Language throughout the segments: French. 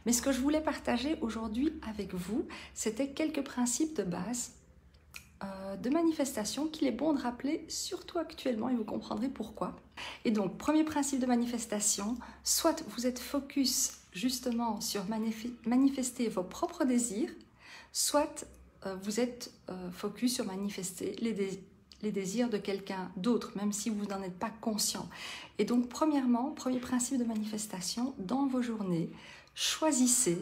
Mais ce que je voulais partager aujourd'hui avec vous, c'était quelques principes de base de manifestation qu'il est bon de rappeler, surtout actuellement, et vous comprendrez pourquoi. Et donc, premier principe de manifestation, soit vous êtes focus justement sur manifester vos propres désirs, soit vous êtes focus sur manifester les désirs de quelqu'un d'autre, même si vous n'en êtes pas conscient. Et donc, premièrement, premier principe de manifestation, dans vos journées, choisissez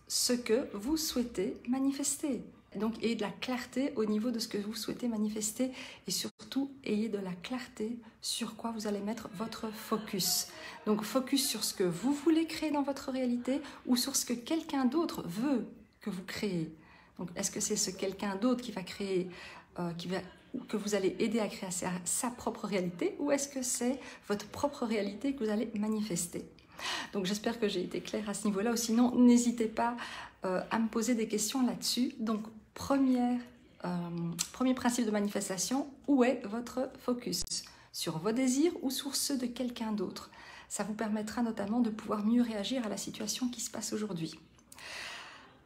ce que vous souhaitez manifester. Donc, ayez de la clarté au niveau de ce que vous souhaitez manifester et surtout, ayez de la clarté sur quoi vous allez mettre votre focus. Donc, focus sur ce que vous voulez créer dans votre réalité ou sur ce que quelqu'un d'autre veut que vous créez. Donc, est-ce que c'est ce quelqu'un d'autre qui va créer, que vous allez aider à créer sa propre réalité ou est-ce que c'est votre propre réalité que vous allez manifester? Donc, j'espère que j'ai été claire à ce niveau-là ou sinon, n'hésitez pas à me poser des questions là-dessus. Donc, premier principe de manifestation, où est votre focus? Sur vos désirs ou sur ceux de quelqu'un d'autre? Ça vous permettra notamment de pouvoir mieux réagir à la situation qui se passe aujourd'hui.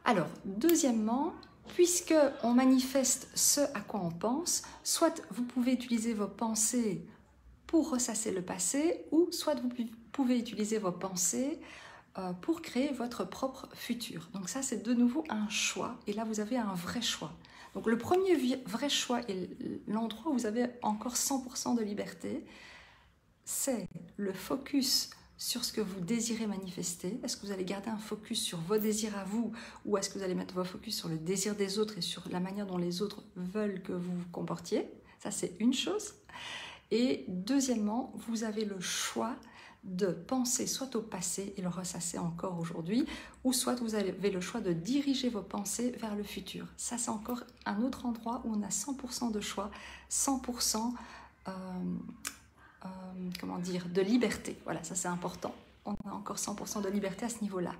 Alors, deuxièmement, puisque on manifeste ce à quoi on pense, soit vous pouvez utiliser vos pensées pour ressasser le passé, ou soit vous pouvez utiliser vos pensées pour créer votre propre futur. Donc ça, c'est de nouveau un choix, et là, vous avez un vrai choix. Donc le premier vrai choix et l'endroit où vous avez encore 100% de liberté, c'est le focus sur ce que vous désirez manifester. Est-ce que vous allez garder un focus sur vos désirs à vous ou est-ce que vous allez mettre votre focus sur le désir des autres et sur la manière dont les autres veulent que vous vous comportiez? Ça, c'est une chose. Et deuxièmement, vous avez le choix de penser soit au passé et le ressasser encore aujourd'hui, ou soit vous avez le choix de diriger vos pensées vers le futur. Ça, c'est encore un autre endroit où on a 100% de choix, 100% comment dire, de liberté. Voilà, ça c'est important. On a encore 100% de liberté à ce niveau-là.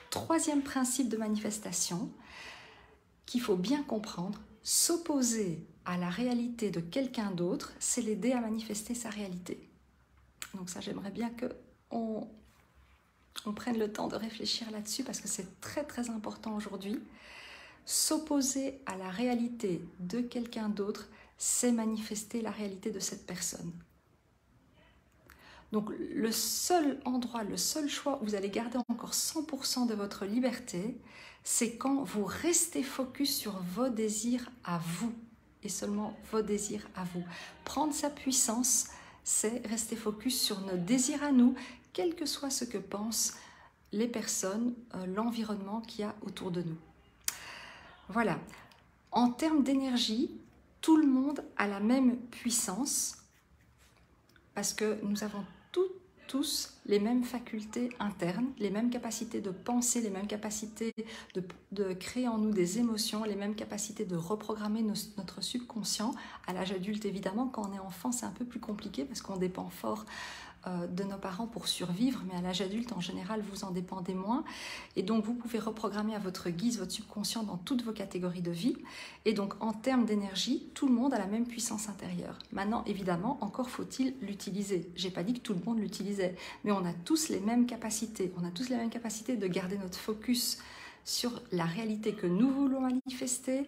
Troisième principe de manifestation qu'il faut bien comprendre, s'opposer à la réalité de quelqu'un d'autre, c'est l'aider à manifester sa réalité. Donc ça, j'aimerais bien qu'on prenne le temps de réfléchir là-dessus parce que c'est très très important aujourd'hui. S'opposer à la réalité de quelqu'un d'autre, c'est manifester la réalité de cette personne. Donc le seul endroit, le seul choix où vous allez garder encore 100% de votre liberté, c'est quand vous restez focus sur vos désirs à vous et seulement vos désirs à vous. Prendre sa puissance, c'est rester focus sur nos désirs à nous, quel que soit ce que pensent les personnes, l'environnement qu'il y a autour de nous. Voilà. En termes d'énergie, tout le monde a la même puissance parce que nous avons tous les mêmes facultés internes, les mêmes capacités de penser, les mêmes capacités de créer en nous des émotions, les mêmes capacités de reprogrammer notre subconscient. À l'âge adulte, évidemment, quand on est enfant, c'est un peu plus compliqué parce qu'on dépend fort de nos parents pour survivre, mais à l'âge adulte, en général, vous en dépendez moins. Et donc, vous pouvez reprogrammer à votre guise votre subconscient dans toutes vos catégories de vie. Et donc, en termes d'énergie, tout le monde a la même puissance intérieure. Maintenant, évidemment, encore faut-il l'utiliser. J'ai pas dit que tout le monde l'utilisait, mais on a tous les mêmes capacités. On a tous les mêmes capacités de garder notre focus sur la réalité que nous voulons manifester.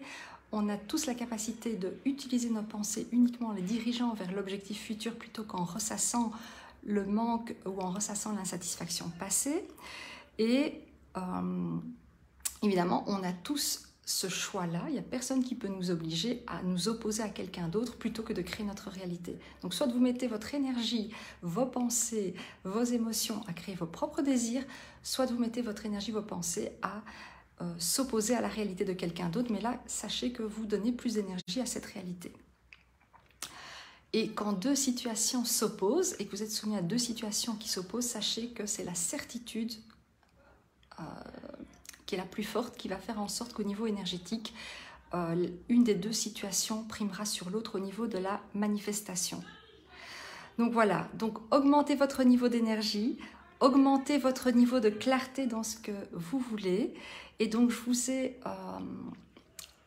On a tous la capacité d'utiliser nos pensées uniquement en les dirigeant vers l'objectif futur plutôt qu'en ressassant le manque ou en ressassant l'insatisfaction passée. Et évidemment, on a tous ce choix-là. Il n'y a personne qui peut nous obliger à nous opposer à quelqu'un d'autre plutôt que de créer notre réalité. Donc, soit vous mettez votre énergie, vos pensées, vos émotions à créer vos propres désirs, soit vous mettez votre énergie, vos pensées à s'opposer à la réalité de quelqu'un d'autre. Mais là, sachez que vous donnez plus d'énergie à cette réalité. Et quand deux situations s'opposent et que vous êtes soumis à deux situations qui s'opposent, sachez que c'est la certitude qui est la plus forte qui va faire en sorte qu'au niveau énergétique, une des deux situations primera sur l'autre au niveau de la manifestation. Donc voilà, donc augmentez votre niveau d'énergie, augmentez votre niveau de clarté dans ce que vous voulez. Et donc je vous ai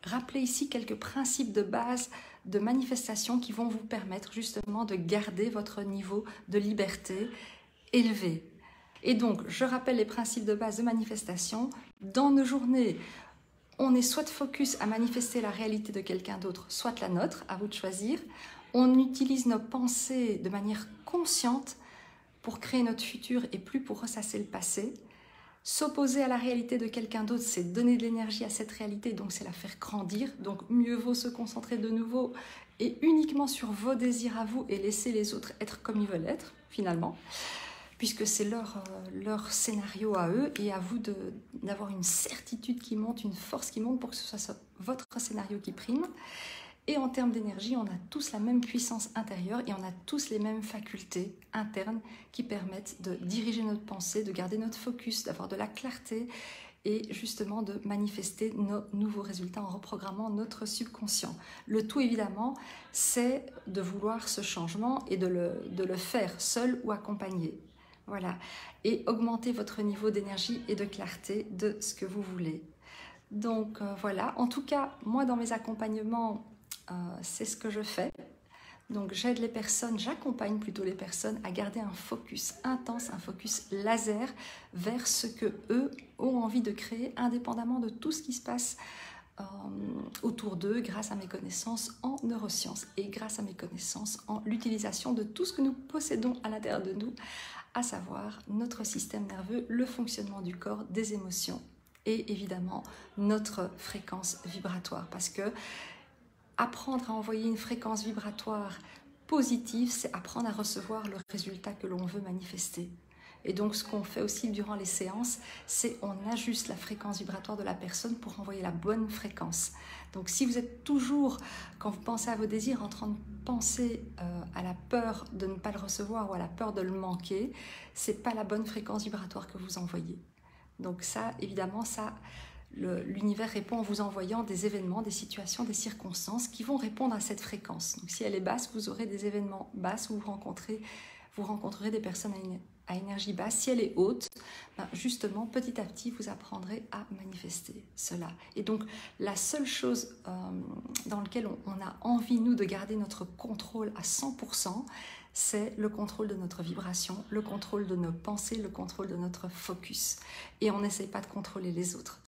rappelé ici quelques principes de base de manifestation qui vont vous permettre justement de garder votre niveau de liberté élevé. Et donc, je rappelle les principes de base de manifestation. Dans nos journées, on est soit focus à manifester la réalité de quelqu'un d'autre, soit la nôtre, à vous de choisir. On utilise nos pensées de manière consciente pour créer notre futur et plus pour ressasser le passé. S'opposer à la réalité de quelqu'un d'autre, c'est donner de l'énergie à cette réalité, donc c'est la faire grandir. Donc mieux vaut se concentrer de nouveau et uniquement sur vos désirs à vous et laisser les autres être comme ils veulent être, finalement, puisque c'est leur scénario à eux et à vous d'avoir une certitude qui monte, une force qui monte pour que ce soit votre scénario qui prime. Et en termes d'énergie, on a tous la même puissance intérieure et on a tous les mêmes facultés internes qui permettent de diriger notre pensée, de garder notre focus, d'avoir de la clarté et justement de manifester nos nouveaux résultats en reprogrammant notre subconscient. Le tout évidemment, c'est de vouloir ce changement et de le faire seul ou accompagné. Voilà. Et augmenter votre niveau d'énergie et de clarté de ce que vous voulez. Donc voilà, en tout cas, moi dans mes accompagnements, c'est ce que je fais. Donc j'aide les personnes, j'accompagne plutôt les personnes à garder un focus intense, un focus laser vers ce que eux ont envie de créer, indépendamment de tout ce qui se passe autour d'eux, grâce à mes connaissances en neurosciences et grâce à mes connaissances en l'utilisation de tout ce que nous possédons à l'intérieur de nous, à savoir notre système nerveux, le fonctionnement du corps, des émotions et évidemment notre fréquence vibratoire. Parce que apprendre à envoyer une fréquence vibratoire positive, c'est apprendre à recevoir le résultat que l'on veut manifester. Et donc ce qu'on fait aussi durant les séances, c'est on ajuste la fréquence vibratoire de la personne pour envoyer la bonne fréquence. Donc si vous êtes toujours, quand vous pensez à vos désirs, en train de penser à la peur de ne pas le recevoir ou à la peur de le manquer, c'est pas la bonne fréquence vibratoire que vous envoyez. Donc ça, évidemment, l'univers répond en vous envoyant des événements, des situations, des circonstances qui vont répondre à cette fréquence. Donc si elle est basse, vous aurez des événements basses où vous rencontrerez des personnes à énergie basse. Si elle est haute, justement, petit à petit, vous apprendrez à manifester cela. Et donc, la seule chose dans laquelle on a envie, nous, de garder notre contrôle à 100%, c'est le contrôle de notre vibration, le contrôle de nos pensées, le contrôle de notre focus. Et on n'essaye pas de contrôler les autres.